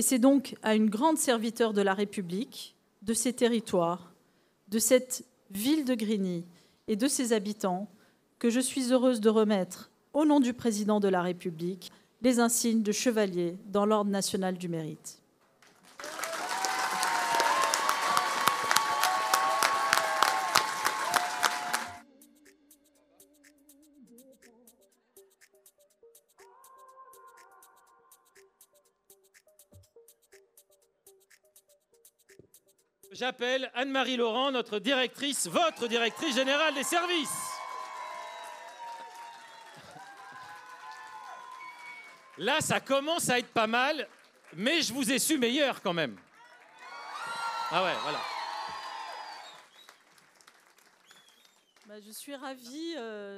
C'est donc à une grande serviteur de la République, de ses territoires, de cette ville de Grigny et de ses habitants que je suis heureuse de remettre, au nom du président de la République, les insignes de chevalier dans l'Ordre national du mérite. J'appelle Anne-Marie Laurent, notre directrice, votre directrice générale des services. Là, ça commence à être pas mal, mais je vous ai su meilleur quand même. Ah ouais, voilà. Je suis ravie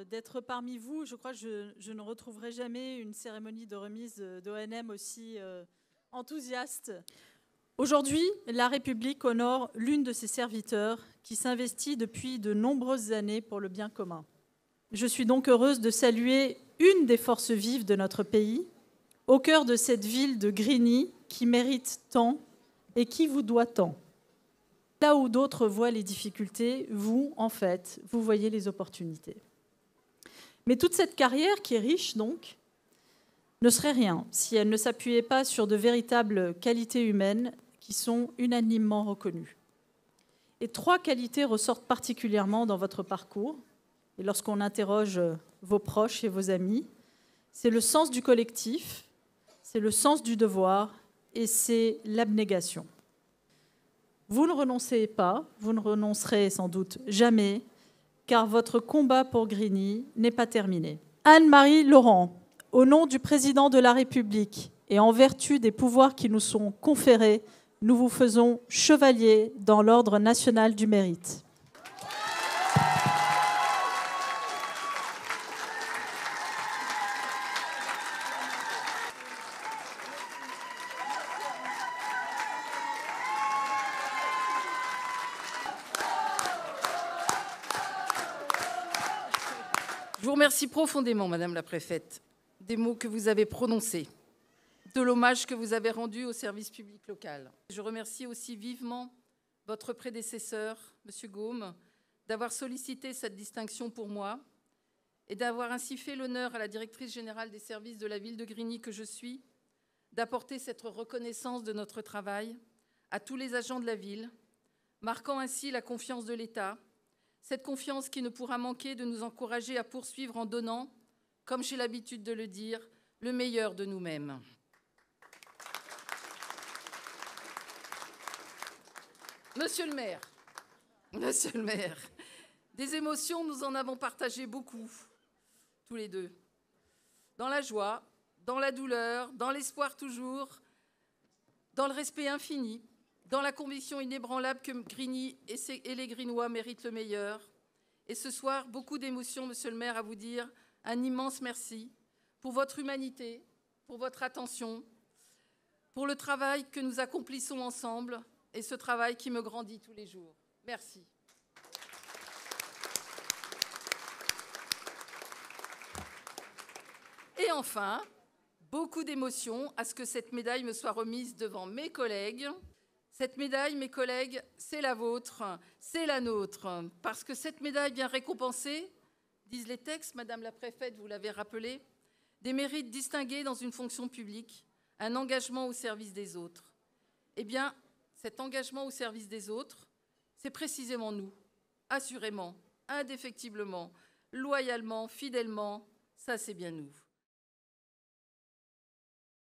d'être parmi vous. Je crois que je ne retrouverai jamais une cérémonie de remise d'ONM aussi enthousiaste. Aujourd'hui, la République honore l'une de ses serviteurs qui s'investit depuis de nombreuses années pour le bien commun. Je suis donc heureuse de saluer une des forces vives de notre pays, au cœur de cette ville de Grigny qui mérite tant et qui vous doit tant. Là où d'autres voient les difficultés, vous, en fait, vous voyez les opportunités. Mais toute cette carrière, qui est riche donc, ne serait rien si elle ne s'appuyait pas sur de véritables qualités humaines qui sont unanimement reconnues. Et 3 qualités ressortent particulièrement dans votre parcours, et lorsqu'on interroge vos proches et vos amis, c'est le sens du collectif, c'est le sens du devoir et c'est l'abnégation. Vous ne renoncez pas, vous ne renoncerez sans doute jamais, car votre combat pour Grigny n'est pas terminé. Anne-Marie Laurent, au nom du président de la République et en vertu des pouvoirs qui nous sont conférés, nous vous faisons chevalier dans l'Ordre national du mérite. Je vous remercie profondément, Madame la Préfète, des mots que vous avez prononcés, de l'hommage que vous avez rendu au service public local. Je remercie aussi vivement votre prédécesseur, M. Gaume, d'avoir sollicité cette distinction pour moi et d'avoir ainsi fait l'honneur à la directrice générale des services de la ville de Grigny que je suis, d'apporter cette reconnaissance de notre travail à tous les agents de la ville, marquant ainsi la confiance de l'État, cette confiance qui ne pourra manquer de nous encourager à poursuivre en donnant, comme j'ai l'habitude de le dire, le meilleur de nous-mêmes. Monsieur le maire, des émotions, nous en avons partagé beaucoup, tous les deux. Dans la joie, dans la douleur, dans l'espoir toujours, dans le respect infini, dans la conviction inébranlable que Grigny et les Grignois méritent le meilleur. Et ce soir, beaucoup d'émotions, monsieur le maire, à vous dire un immense merci pour votre humanité, pour votre attention, pour le travail que nous accomplissons ensemble et ce travail qui me grandit tous les jours. Merci. Et enfin, beaucoup d'émotions à ce que cette médaille me soit remise devant mes collègues. Cette médaille, mes collègues, c'est la vôtre, c'est la nôtre, parce que cette médaille vient récompenser, disent les textes, Madame la Préfète, vous l'avez rappelé, des mérites distingués dans une fonction publique, un engagement au service des autres. Eh bien, cet engagement au service des autres, c'est précisément nous, assurément, indéfectiblement, loyalement, fidèlement, ça c'est bien nous.